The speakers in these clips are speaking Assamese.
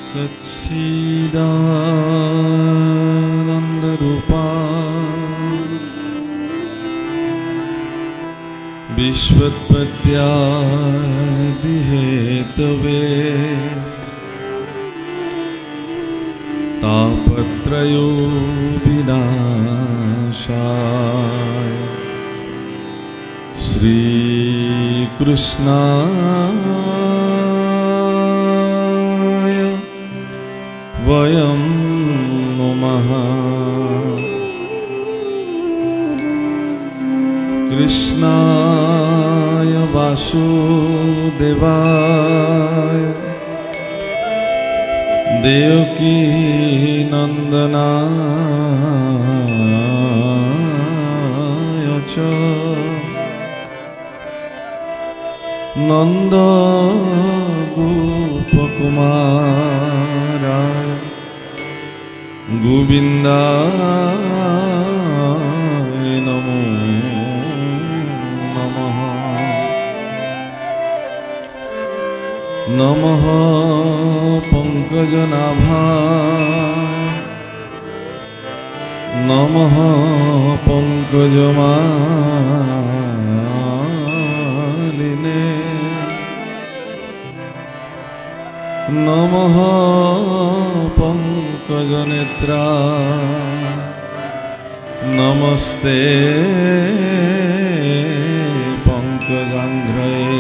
सच्चिदानन्दरूपा विश्वोत्पत्त्यादिहेतवे तापत्रयो विनाशाय श्रीकृष्णाय वयं नमः। कृष्णाय वासुदेवाय देवकी नंदनाय च नंद गोपकुमाराय गोविन्दाय नमो नमः। नमः पंकजनाभाय नमः पंकजमालिने नमः पंकजनेत्राय नमस्ते पंकजांघ्रये।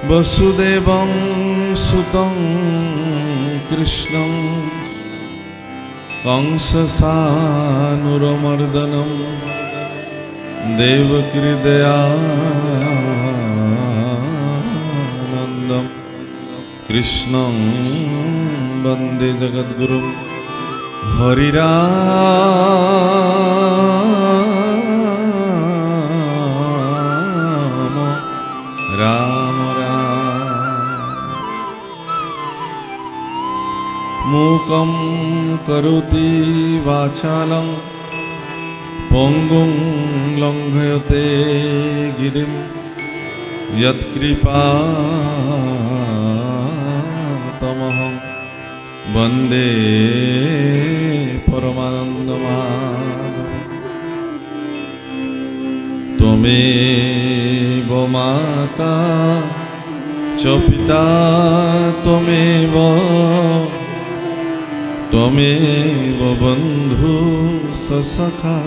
वसुदेवं सुतं कृष्णं कंससानुरमर्दनं देवकी दयानन्दं कृष्णं वन्दे जगद्गुरुं। हरिराम राम मूकं करोति वाचालं पङ्गुं लङ्घयते गिरिं यत्कृपातमहं वन्दे परमानन्दमाधवं। त्वमेव माता च पिता त्वमेव त्वमेव बन्धु सखा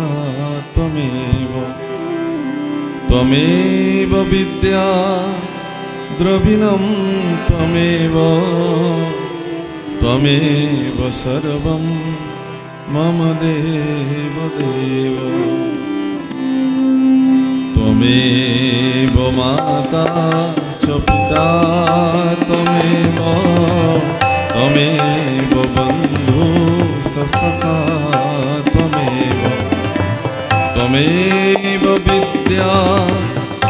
त्वमेव विद्या द्रविणं त्वमेव सर्वं मम देवदेव। त्वमेव माता च पिता त्वमेव बन्धु सखा त्वमेव विद्या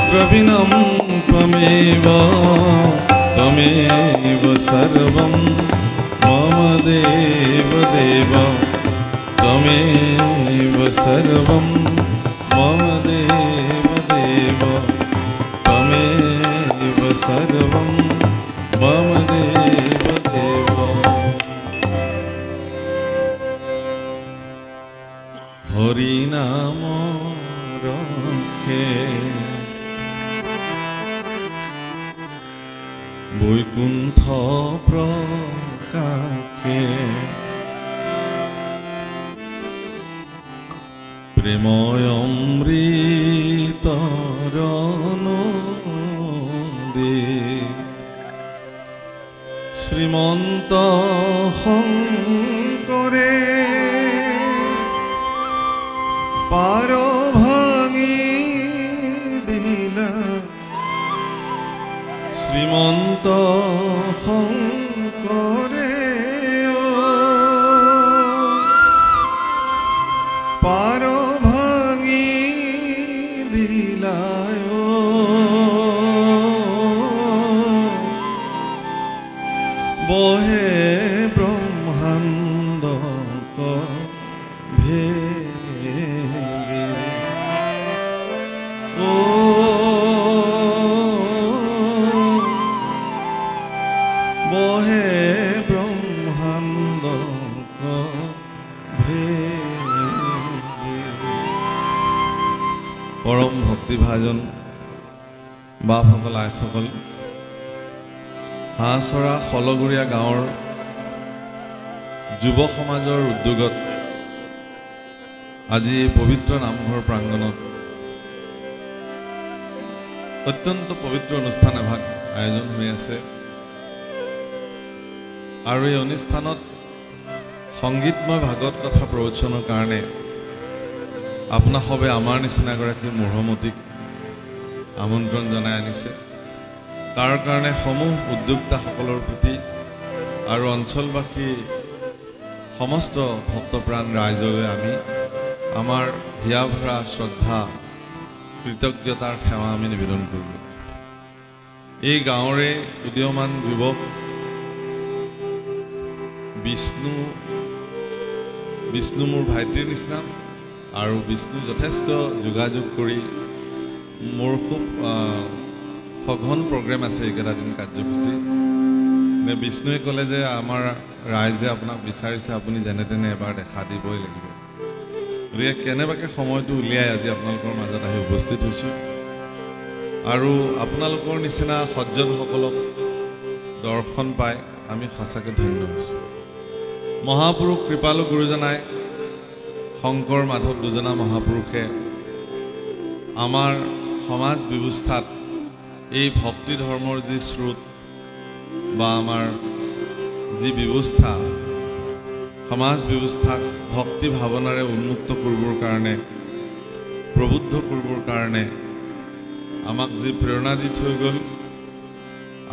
द्रविणं त्वमेव सर्वं मम देवदेव। त्वमेव सर्वं मम देवदेव त्वमेव सर्वं मम देवदेव। हरिनाम रखे বৈকুণ্ঠ প্রকাশে প্রেময় অমৃতর নদী শ্রীমন্ত শঙ্করে পার ভাঙি দিলা শ্রীমন্ত শঙ্করে পার ভাঙি দিলায় বহে ব্রহ্মাণ্ড ভেঙে প্ৰতিভাজন বাপসকল আইসকল হাঁহচৰা খলগুৰীয়া গাঁৱৰ যুৱ সমাজৰ উদ্যোগত আজি এই পবিত্ৰ নামঘৰ প্ৰাংগণত অত্যন্ত পবিত্ৰ অনুষ্ঠান এভাগ আয়োজন হৈ আছে আৰু এই অনুষ্ঠানত সংগীতময় ভাগৱত কথা প্ৰবচনৰ কাৰণে আপোনা সবে আমাৰ নিচিনা এগৰাকী মূঢ়মতীক আমন্ত্ৰণ জনাই আনিছে তাৰ কাৰণে সমূহ উদ্যোক্তাসকলৰ প্ৰতি আৰু অঞ্চলবাসী সমস্ত ভক্তপ্ৰাণ ৰাইজলৈ আমি আমাৰ হিয়া ভৰা শ্ৰদ্ধা কৃতজ্ঞতাৰ সেৱা আমি নিবেদন কৰিলোঁ এই গাঁৱৰে উদীয়মান যুৱক বিষ্ণু মোৰ ভাইটিৰ নিচিনা আৰু বিষ্ণু যথেষ্ট যোগাযোগ কৰি মোৰ খুব সঘন প্ৰগ্ৰেম আছে এইকেইটা দিন কাৰ্যসূচী বিষ্ণুৱে ক'লে যে আমাৰ ৰাইজে আপোনাক বিচাৰিছে আপুনি যেনে তেনে এবাৰ দেখা দিবই লাগিব গতিকে কেনেবাকৈ সময়টো উলিয়াই আজি আপোনালোকৰ মাজত আহি উপস্থিত হৈছোঁ আৰু আপোনালোকৰ নিচিনা সজ্জনসকলক দৰ্শন পাই আমি সঁচাকৈ ধন্য হৈছোঁ মহাপুৰুষ কৃপালু গুৰুজনাই শংকৰ মাধৱ দুজনা মহাপুৰুষে আমাৰ সমাজ ব্যৱস্থাত এই ভক্তি ধৰ্মৰ যি স্ৰোত বা আমাৰ যি ব্যৱস্থা সমাজ ব্যৱস্থাক ভক্তি ভাৱনাৰে উন্মুক্ত কৰিবৰ কাৰণে প্ৰবুদ্ধ কৰিবৰ কাৰণে আমাক যি প্ৰেৰণা দি থৈ গ'ল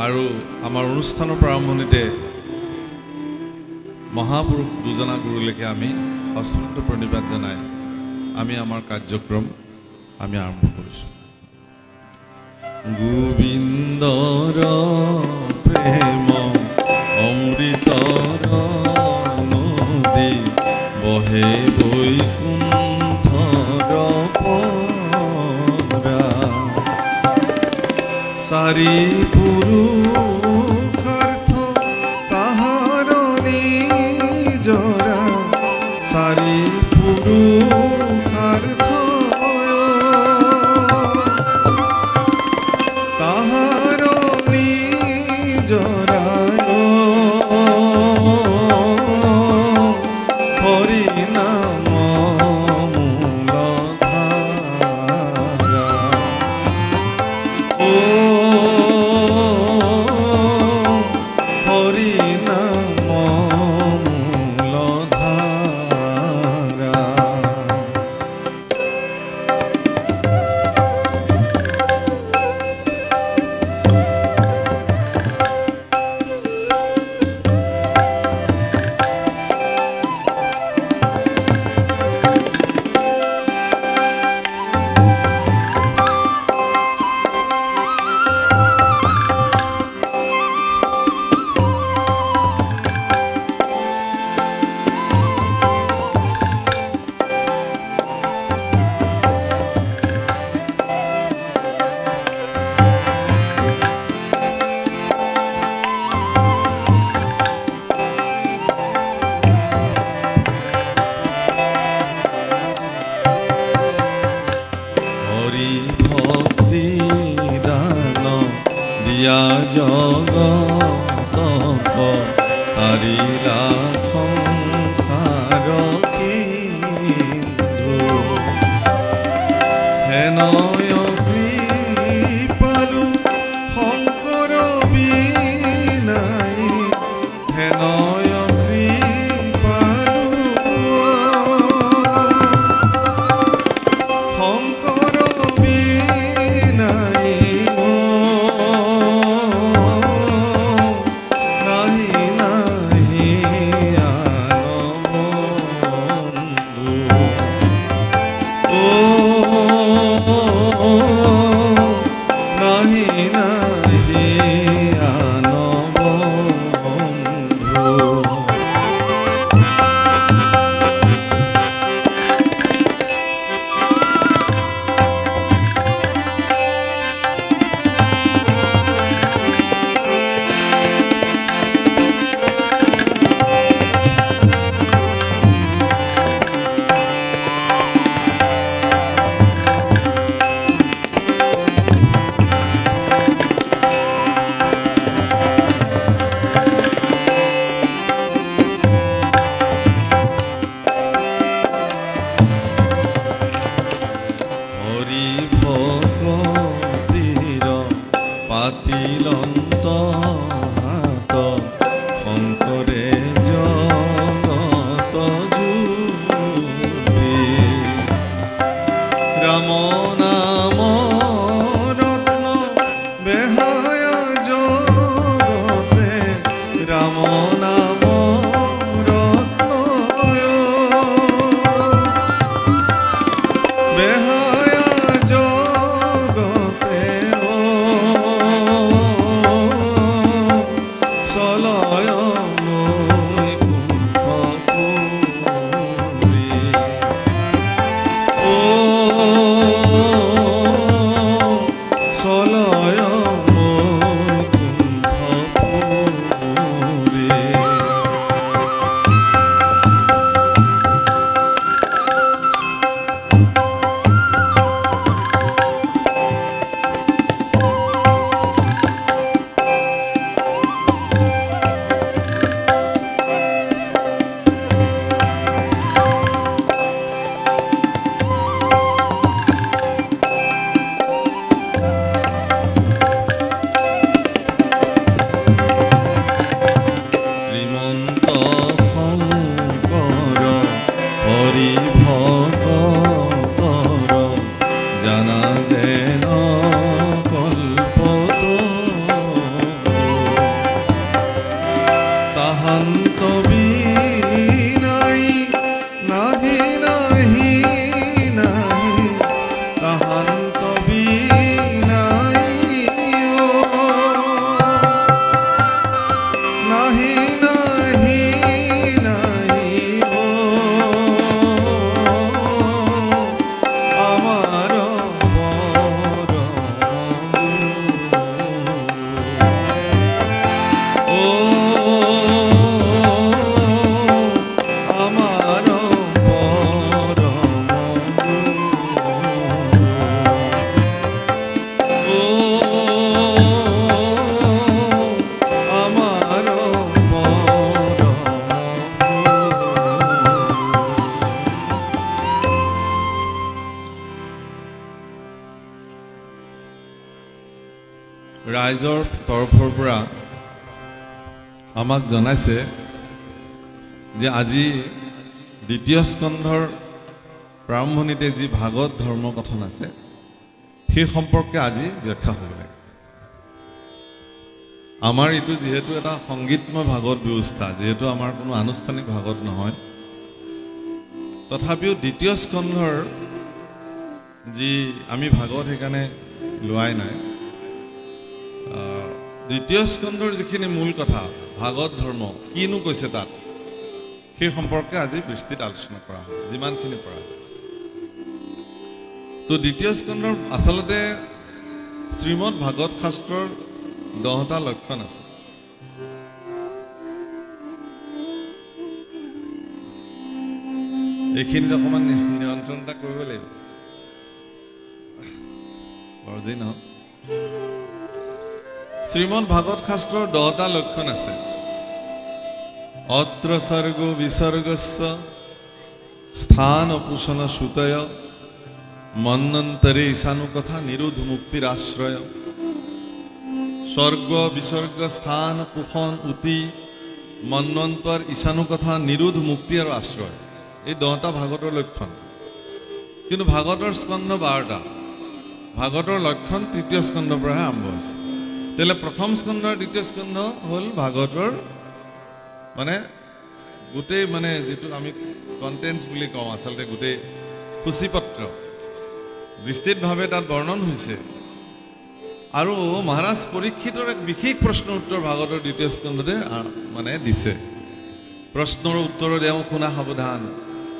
আৰু আমাৰ অনুষ্ঠানৰ প্ৰাৰম্ভণিতে মহাপুৰুষ দুজনা গুৰুলৈকে আমি অশ্ৰুত প্ৰণিপাত জনাই আমি আমাৰ কাৰ্যক্ৰম আমি আৰম্ভ কৰিছোঁ গোবিন্দৰ প্ৰেম অমৃতৰ নদী বহে বৈকুণ্ঠৰ পৰা চাৰি পুৰুষাৰ্থ তাহাৰ নিজৰা চাৰি পুৰুষাৰ্থ তাহাৰ নিজৰা হৰি নাম মূলধাৰা হৰি নাম মূলধাৰা ভক্তি দান দিয়া জগত তাৰিলা সংসাৰ সিন্ধু হেনয় কৃপালু শংকৰ বিনাই হেনয় নাহি নাহি পাতিলন্ত হাত শংকৰে জগত জুৰি ৰাম নাম ৰত্ন বেহায় জগতে ৰাম নাম ৰত্ন বেহায় জগতে চলয় মই কুম্ভপুৰী চলয় মই কুম্ভপুৰী শ্ৰীমন্ত শংকৰ হৰি ভকতৰ জানা যেন কল্পত তাহান্ত বিনাই নাহি নাহি নাহি তাহান্ত বিনাই নাহি নাহি নাহি আমার বড় আমার বড় আমার বড় ৰাইজৰ তৰফৰ পৰা আমাক জনাইছে যে আজি দ্বিতীয় স্কন্ধৰ প্ৰাৰম্ভণিতে যি ভাগৱত ধৰ্ম কথন আছে সেই সম্পৰ্কে আজি ব্যাখ্যা হ'ব লাগে আমাৰ এইটো যেহেতু এটা সংগীতময় ভাগৱত ব্যৱস্থা যেহেতু আমাৰ কোনো আনুষ্ঠানিক ভাগৱত নহয় তথাপিও দ্বিতীয় স্কন্ধৰ যি আমি ভাগৱত সেইকাৰণে লোৱাই নাই দ্বিতীয় স্কন্ধৰ যিখিনি মূল কথা ভাগৱত ধৰ্ম কিনো কৈছে তাত সেই সম্পৰ্কে আজি বিস্তৃত আলোচনা কৰা হয় যিমানখিনি পৰা তো দ্বিতীয় স্কন্ধৰ আচলতে শ্ৰীমদ ভাগৱত শাস্ত্ৰৰ 10টা লক্ষণ আছে এইখিনিত অকণমান নিয়ন্ত্ৰণ এটা কৰিব লাগিব বৰজি নহওক শ্ৰীমদ ভাগৱত শাস্ত্ৰৰ 10টা লক্ষণ আছে অত্ৰ সৰ্গ বিসৰ্গস্য স্থান পোষণ সুতয় মন্নন্তৰে ঈশানুকথা নিৰোধ মুক্তিৰ আশ্ৰয় স্বৰ্গ বিসৰ্গ স্থান পোষণ উতি মন্নন্তৰ ঈশানুকথা নিৰোধ মুক্তি আৰু আশ্ৰয় এই 10টা ভাগৱতৰ লক্ষণ কিন্তু ভাগৱতৰ স্কন্ধ 12টা ভাগৱতৰ লক্ষণ তৃতীয় স্কন্ধৰ পৰাহে আৰম্ভ হৈছে তেলে প্ৰথম স্কন্ধৰ দ্বিতীয় স্কন্ধ হ'ল ভাগৱতৰ মানে গোটেই মানে যেটো আমি কন্টেন্টস বুলি কওঁ আচলতে গোটেই সূচীপত্ৰ বিস্তৃতভাৱে তাত বৰ্ণন হৈছে আৰু মহাৰাজ পৰীক্ষিতৰ এক বিশেষ প্ৰশ্ন উত্তৰ ভাগৱতৰ দ্বিতীয় স্কন্ধতে মানে দিছে প্ৰশ্নৰ উত্তৰ দেও শুনা সাৱধান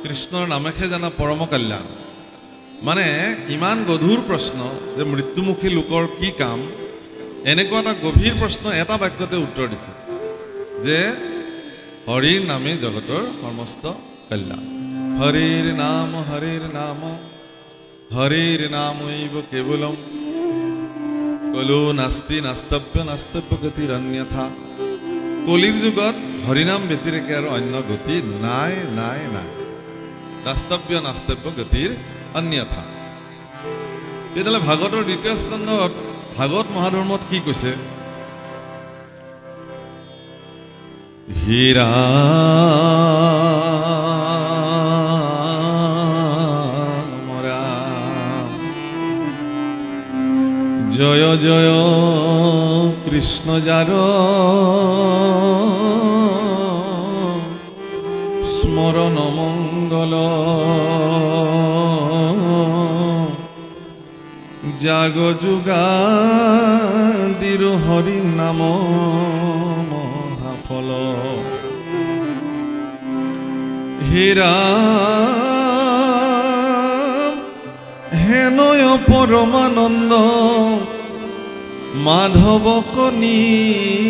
কৃষ্ণৰ নামকে জানা পৰম কল্যাণ মানে ইমান গধুৰ প্ৰশ্ন যে মৃত্যুমুখী লোকৰ কি কাম এনেকুৱা এটা গভীৰ প্ৰশ্ন এটা বাক্যতে উত্তৰ দিছে যে হৰিৰ নামে জগতৰ সমস্ত কল্যাণ হৰিৰ নামৈব কেৱলম কলো নাস্তি নাস্তব্য গতিৰন্যথা কলিৰ যুগত হৰিনাম ব্যতিৰেকে আৰু অন্য গতি নাই নাই নাই নাস্তব্য গতিৰ অন্যথা তেতিয়াহ'লে ভাগৱতৰ দ্বিতীয় স্কন্ধত ভাগৱত মহাধৰ্মত কি কৈছে? হীৰা জয় জয় কৃষ্ণ যাৰ স্মৰণ মঙ্গল জাগ যুগাদিৰ হৰি নাম মহাফল হীৰা হেনয় পৰমানন্দ মাধৱ কনীত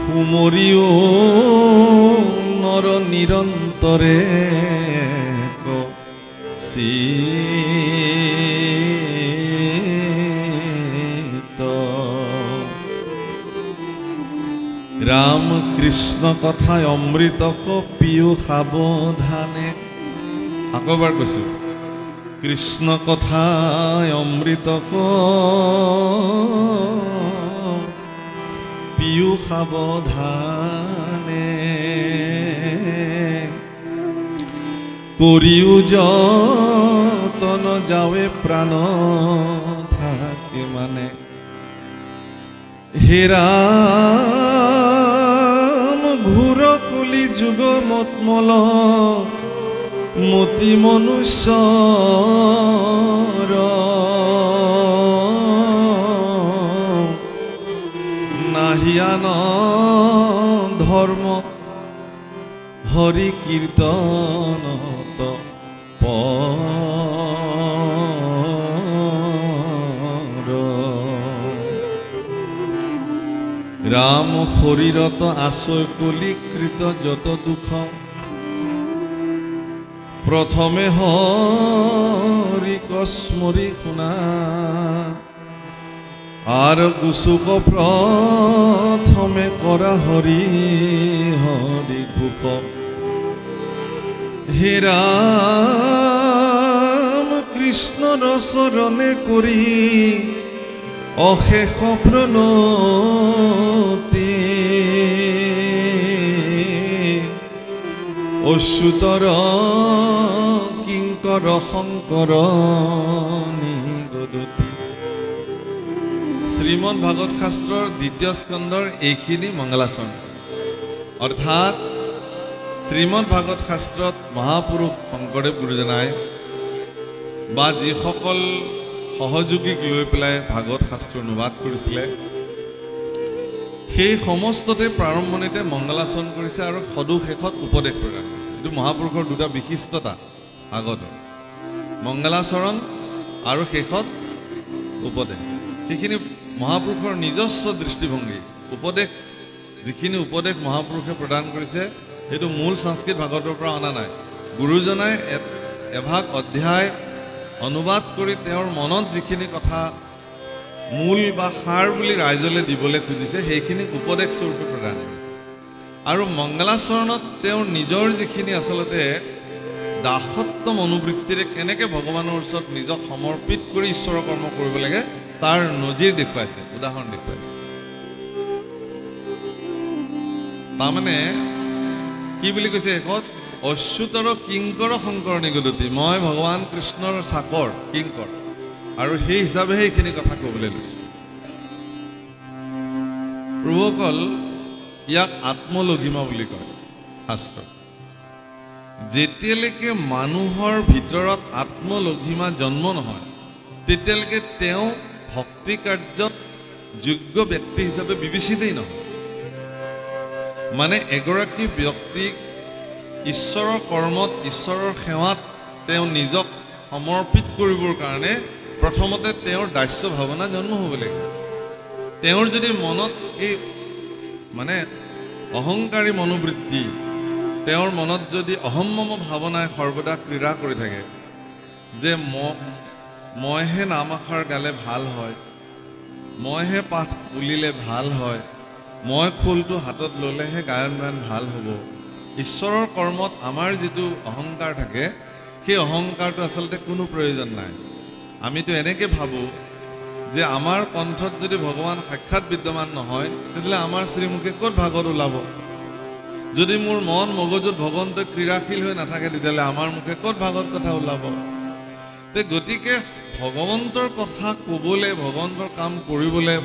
সুমৰিও নৰ নিৰন্তৰে চিত ৰাম কৃষ্ণ কথায় অমৃত পিও সাৱধানে আকৌ এবাৰ কৈছো কৃষ্ণ কথায় অমৃত পিও সাৱধানে কৰিও যতন যাৱে প্ৰাণ থাকে মানে হেৰা ঘূৰ কলি যুগ মতমল মতি মনুষ্যৰ নাহিয়ান ধৰ্ম হৰি কীৰ্তনত ৰাম শৰীৰত আশ্ৰয় কলিকৃত যত দুখ প্ৰথমে হৰি কস্মৰি শুনা আৰ গুসুক প্ৰথমে কৰা হৰি হৰি ঘুক হে ৰাম কৃষ্ণ ৰসৰণে কৰি অশেষ প্ৰণতি অচ্যুতৰ কিংকৰ শংকৰ নিগদতি শ্ৰীমদ ভাগৱত শাস্ত্ৰৰ দ্বিতীয় স্কন্ধৰ এইখিনি মংগলাচৰণ অৰ্থাৎ শ্ৰীমদ ভাগৱত শাস্ত্ৰত মহাপুৰুষ শংকৰদেৱ গুৰুজনাই বা যিসকল সহযোগীক লৈ পেলাই ভাগৱত শাস্ত্ৰ অনুবাদ কৰিছিলে সেই সমস্ততে প্ৰাৰম্ভণিতে মংগলাচৰণ কৰিছে আৰু সদুশেষত উপদেশ প্ৰদান কৰিছে। এইটো মহাপুৰুষৰ দুটা বিশিষ্টতা ভাগৱতৰ মংগলাচৰণ আৰু শেষত উপদেশ। সেইখিনি মহাপুৰুষৰ নিজস্ব দৃষ্টিভংগী উপদেশ যিখিনি উপদেশ মহাপুৰুষে প্ৰদান কৰিছে সেইটো মূল সংস্কৃত ভাগৱতৰ পৰা অনা নাই। গুৰুজনাই এভাগ অধ্যায় অনুবাদ কৰি তেওঁৰ মনত যিখিনি কথা মূল বা সাৰ বুলি ৰাইজলৈ দিবলৈ খুজিছে সেইখিনি উপদেশ স্বৰূপে প্ৰদান কৰিছে। আৰু মংগলাচৰণত তেওঁৰ নিজৰ যিখিনি আচলতে দাসত্ব মনোবৃত্তিৰে কেনেকৈ ভগৱানৰ ওচৰত নিজক সমৰ্পিত কৰি ঈশ্বৰৰ কৰ্ম কৰিব লাগে তাৰ নজিৰ দেখুৱাইছে, উদাহৰণ দেখুৱাইছে। তাৰমানে কি বুলি কৈছে শেষত অচ্যুতৰ কিংকৰ শংকৰ নিগদতি মই ভগৱান কৃষ্ণৰ চাকৰ কিংকৰ আৰু সেই হিচাপে এইখিনি কথা ক'বলৈ লৈছোঁ। প্ৰভুসকল ইয়াক আত্মলঘিমা বুলি কয় শাস্ত্ৰত। যেতিয়ালৈকে মানুহৰ ভিতৰত আত্মলঘিমা জন্ম নহয় তেতিয়ালৈকে তেওঁ ভক্তি কাৰ্যত যোগ্য ব্যক্তি হিচাপে বিবেচিতেই নহয়। মানে এগৰাকী ব্যক্তিক ঈশ্বৰৰ কৰ্মত ঈশ্বৰৰ সেৱাত তেওঁ নিজক সমৰ্পিত কৰিবৰ কাৰণে প্ৰথমতে তেওঁৰ দাস্য ভাৱনা জন্ম হ'ব লাগিব। তেওঁৰ যদি মনত এই মানে অহংকাৰী মনোবৃত্তি তেওঁৰ মনত যদি অহম্মম ভাৱনাই সৰ্বদা ক্ৰীড়া কৰি থাকে যে মইহে নাম আখৰ গালে ভাল হয়, মইহে পাঠ বুলিলে ভাল হয়, মই খোলটো হাতত ল'লেহে গায়ন বায়ন ভাল হ'ব, ঈশ্বৰৰ কৰ্মত আমাৰ যিটো অহংকাৰ থাকে সেই অহংকাৰটো আচলতে কোনো প্ৰয়োজন নাই। আমিতো এনেকৈ ভাবোঁ যে আমাৰ কণ্ঠত যদি ভগৱান সাক্ষাৎ বিদ্যমান নহয় তেতিয়াহ'লে আমাৰ শ্ৰীমুখে ক'ত ভাগত ওলাব? যদি মোৰ মন মগজুত ভগৱন্ত ক্ৰীড়াশীল হৈ নাথাকে তেতিয়াহ'লে আমাৰ মুখে ক'ত ভাগত কথা ওলাব? গতিকে ভগৱন্তৰ কথা ক'বলৈ, ভগৱন্তৰ কাম কৰিবলৈ,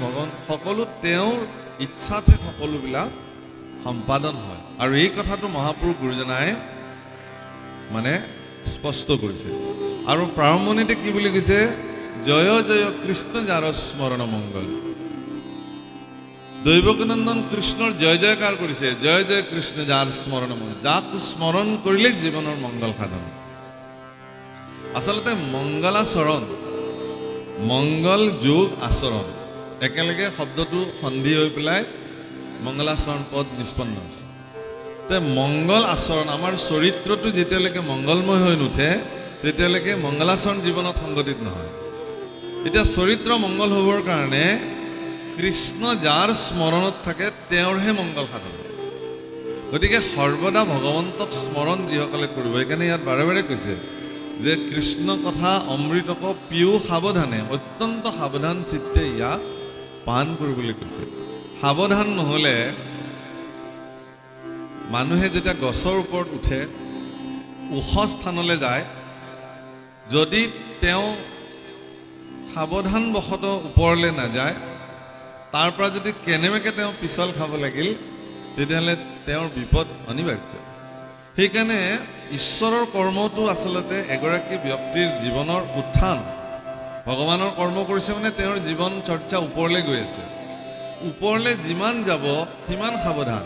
সকলো তেওঁৰ ইচ্ছাতে সকলোবিলাক সম্পাদন হয়। আৰু এই কথাটো মহাপুৰুষ গুৰুজনাই মানে স্পষ্ট কৰিছে। আৰু প্ৰাৰম্ভণিতে কি বুলি কৈছে? জয় জয় কৃষ্ণ যাৰ স্মৰণ মংগল। দৈৱকীনন্দন কৃষ্ণৰ জয় জয়কাৰ কৰিছে। জয় জয় কৃষ্ণ যাৰ স্মৰণ মংগল, যাক স্মৰণ কৰিলে জীৱনৰ মংগল সাধন। আচলতে মংগলাচৰণ, মংগল যোগ আচৰণ একেলগে শব্দটো সন্ধি হৈ পেলাই মংগলাচৰণ পদ নিষ্পন্ন হৈছে। মংগল আচৰণ, আমাৰ চৰিত্ৰটো যেতিয়ালৈকে মংগলময় হৈ নুঠে তেতিয়ালৈকে মংগলাচৰণ জীৱনত সংগঠিত নহয়। এতিয়া চৰিত্ৰ মংগল হ'বৰ কাৰণে কৃষ্ণ যাৰ স্মৰণত থাকে তেওঁৰহে মংগল সাধন। গতিকে সৰ্বদা ভগৱন্তক স্মৰণ যিসকলে কৰিব, সেইকাৰণে ইয়াত বাৰে বাৰে কৈছে যে কৃষ্ণ কথা অমৃতক পিও সাৱধানে, অত্যন্ত সাৱধান চিত্তে ইয়াক পান কৰিবলৈ কৈছে। সাৱধান নহ'লে মানুহে যেতিয়া গছৰ ওপৰত উঠে, ওখ স্থানলৈ যায়, যদি তেওঁ সাৱধানবশতঃ ওপৰলৈ নাযায়, তাৰ পৰা যদি কেনেবাকৈ তেওঁ পিছল খাব লাগিল তেতিয়াহ'লে তেওঁৰ বিপদ অনিবাৰ্য। সেইকাৰণে ঈশ্বৰৰ কৰ্মটো আচলতে এগৰাকী ব্যক্তিৰ জীৱনৰ উত্থান। ভগৱানৰ কৰ্ম কৰিছে মানে তেওঁৰ জীৱন চৰ্চা ওপৰলৈ গৈ আছে। ওপৰলৈ যিমান যাব সিমান সাৱধান,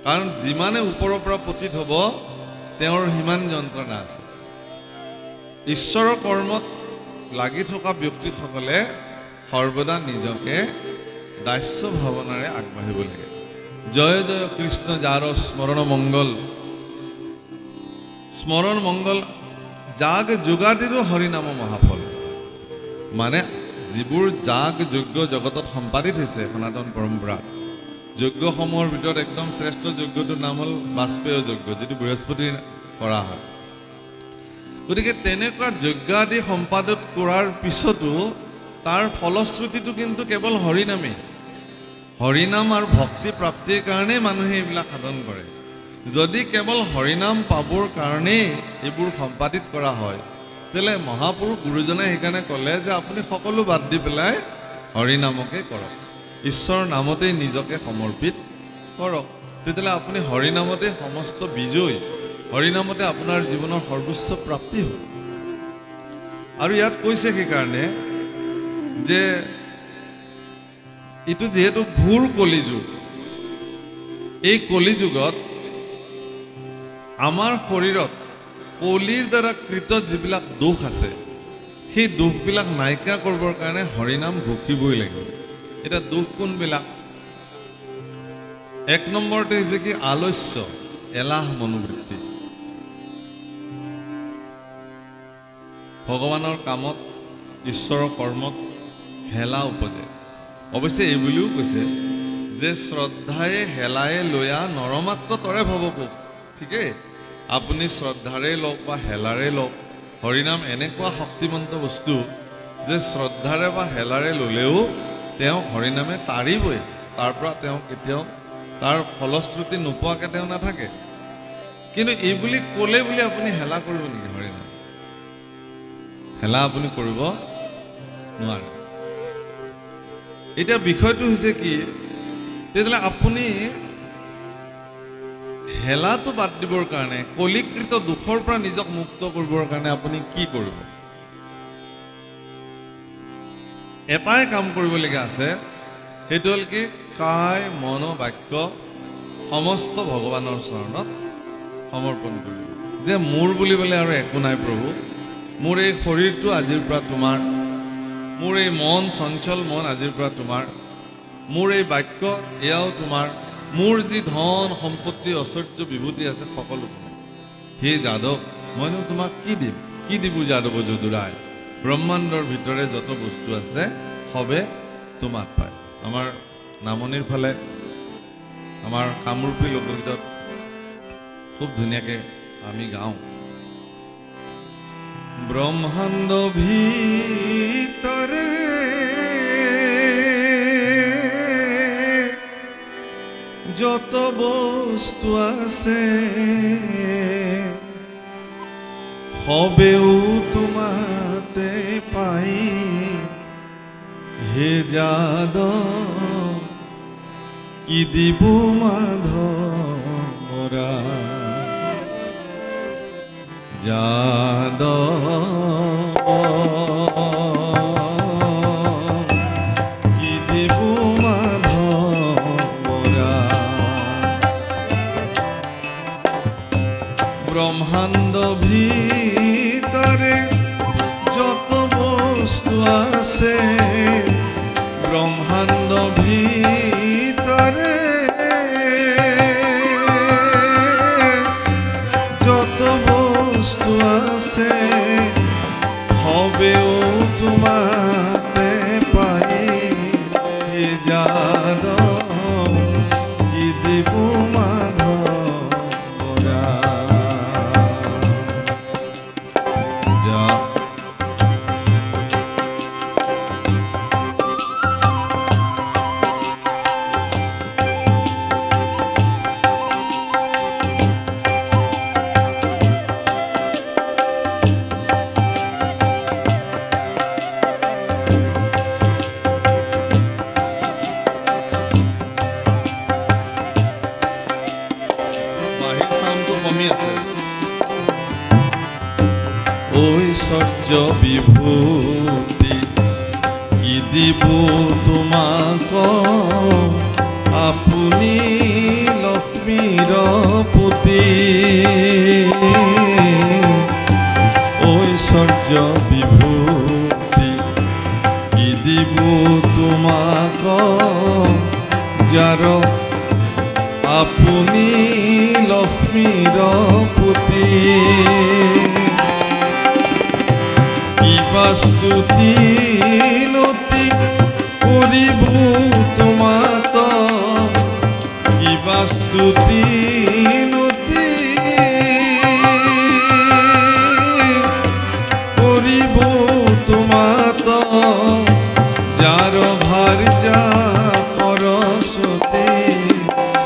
কাৰণ যিমানে ওপৰৰ পৰা পতিত হ'ব তেওঁৰ সিমান যন্ত্ৰণা আছে। ঈশ্বৰৰ কৰ্মত লাগি থকা ব্যক্তিসকলে সৰ্বদা নিজকে দাস্য ভাৱনাৰে আগবাঢ়িব লাগে। জয় জয় কৃষ্ণ যাৰ স্মৰণ মংগল। স্মৰণ মংগল যাগ যোগাদিৰো হৰিনাম মহাফল। মানে যিবোৰ যাগ যজ্ঞ জগতত সম্পাদিত হৈছে সনাতন পৰম্পৰাত, যজ্ঞসমূহৰ ভিতৰত একদম শ্ৰেষ্ঠ যজ্ঞটোৰ নাম হ'ল বাজপেয় যজ্ঞ, যিটো বৃহস্পতিৰ কৰা হয়। গতিকে তেনেকুৱা যজ্ঞ আদি সম্পাদন কৰাৰ পিছতো তাৰ ফলশ্ৰুতিটো কিন্তু কেৱল হৰিনামেই। হৰিনাম আৰু ভক্তি প্ৰাপ্তিৰ কাৰণেই মানুহে এইবিলাক সাধন কৰে। যদি কেৱল হৰিনাম পাবৰ কাৰণেই এইবোৰ সম্পাদিত কৰা হয় তেতিয়াহ'লে মহাপুৰুষ গুৰুজনে সেইকাৰণে ক'লে যে আপুনি সকলো বাদ দি পেলাই হৰিনামকে কৰক, ঈশ্বৰৰ নামতেই নিজকে সমৰ্পিত কৰক। তেতিয়াহ'লে আপুনি হৰিনামতে সমস্ত বিজয়, হৰিনামতে আপোনাৰ জীৱনৰ সৰ্বোচ্চ প্ৰাপ্তি হ'ব। আৰু ইয়াত কৈছে সেইকাৰণে যে এইটো যিহেতু ঘোৰ কলিযুগ, এই কলিযুগত আমাৰ শৰীৰত কলিৰ দ্বাৰা কৃত যিবিলাক দোষ আছে সেই দোষবিলাক নাইকিয়া কৰিবৰ কাৰণে হৰিনাম ঘোষিবই লাগিব। এতিয়া দোষ কোনবিলাক? এক নম্বৰতে হৈছে কি আলস্য, এলাহ মনোবৃত্তি। ভগৱানৰ কামত, ঈশ্বৰৰ কৰ্মত হেলা উপজে। অৱশ্যে এই বুলিও কৈছে যে শ্ৰদ্ধায়ে হেলায়ে লৈয়া নৰমাত্ৰ তৰে ভৱকোপ। ঠিকেই, আপুনি শ্ৰদ্ধাৰে লওক বা হেলাৰে লওক, হৰিনাম এনেকুৱা শক্তিমন্ত বস্তু যে শ্ৰদ্ধাৰে বা হেলাৰে ল'লেও তেওঁ হৰিনামে তাৰিবই, তাৰ পৰা তেওঁ কেতিয়াও তাৰ ফলশ্ৰুতি নোপোৱাকৈ তেওঁ নাথাকে। কিন্তু এই বুলি ক'লে বুলি আপুনি হেলা কৰিব নেকি? হৰিনাম হেলা আপুনি কৰিব নোৱাৰে। এতিয়া বিষয়টো হৈছে কি, তেতিয়াহ'লে আপুনি হেলাটো বাদ দিবৰ কাৰণে, কলিকৃত দুখৰ পৰা নিজক মুক্ত কৰিবৰ কাৰণে আপুনি কি কৰিব? এটাই কাম কৰিবলগীয়া আছে, সেইটো হ'ল কি কায় মন বাক্য সমস্ত ভগৱানৰ চৰণত সমৰ্পণ কৰিব। যে মোৰ বুলিবলৈ আৰু একো নাই প্ৰভু, মোৰ এই শৰীৰটো আজিৰ পৰা তোমাৰ, মোৰ এই মন চঞ্চল মন আজিৰ পৰা তোমাৰ, মোৰ এই বাক্য এয়াও তোমাৰ, মোৰ যি ধন সম্পত্তি ঐশ্বৰ্য বিভূতি আছে সকলো তোমাৰ। হে যাদৱ, মইনো তোমাক কি দিম? কি দিব যাদৱ যদুৰায়? ব্ৰহ্মাণ্ডৰ ভিতৰে যত বস্তু আছে সবে তোমাক পায়। আমাৰ নামনিৰ ফালে আমাৰ কামৰূপী লোকগীতত খুব ধুনীয়াকৈ আমি গাওঁ। ব্ৰহ্মাণ্ড ভিতৰে যত বস্তু আছে সবেও তোমাতে পাই হে যাদৱ কি দিব মাধৱৰা যাদৱ কি দিব মাধৱৰা ব্ৰহ্মাণ্ড ভিতৰে যত বস্তু আছে ব্ৰহ্মাণ্ড ভিতৰে যত বস্তু আছে সবেও তোমাতে পাই হে যাদৱ কি দিব মাধৱৰা ঐশ্বৰ্য বিভূতি কি দিব তোমাক আপুনি লক্ষ্মীৰ পতি ঐশ্বৰ্য বিভূতি কি দিব তোমাক যাৰ আপুনি লক্ষ্মীৰ পতি স্তুতি নতি কৰিব তোমাত কিবা স্তুতি নতি কৰিব তোমাত যাৰ ভাৰ্যা সৰস্বতী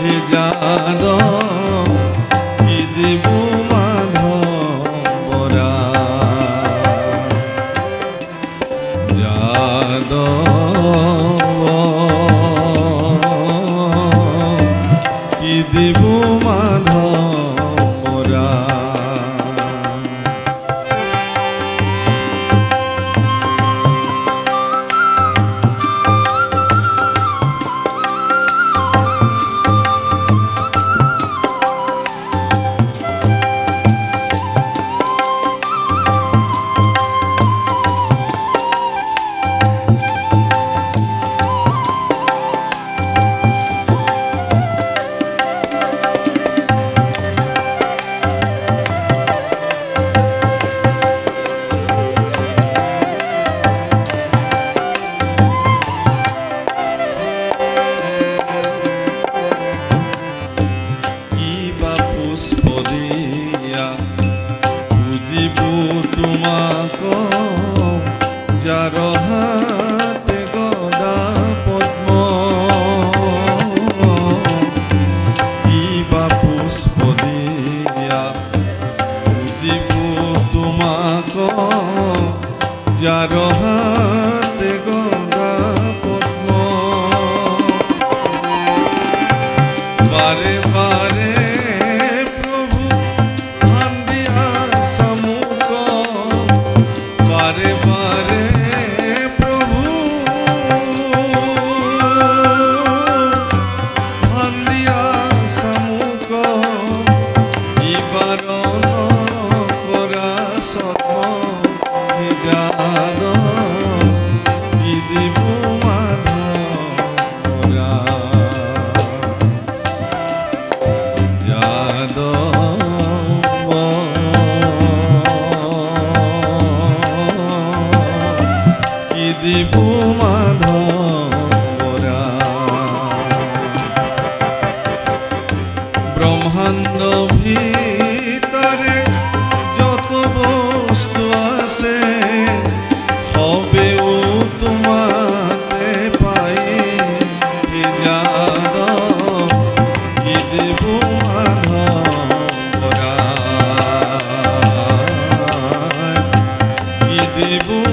হে যাদৱ কি দিব মাধৱৰা কি দিব মাধৱৰা বুজিব তোমাক যাৰ হাতে গদা পদ্ম কিবা পুষ্প দিয়া বুজিব তোমাক যাৰ হাতে গদা পদ্ম বাৰে বাৰে বাৰে বাৰে প্ৰভু ভান্দিয়া সমুখ ইবাৰ কৰা সত্য যাদৱ কি দিব মাধৱৰা দিব মাধৱৰা ব্ৰহ্মাণ্ড বিভু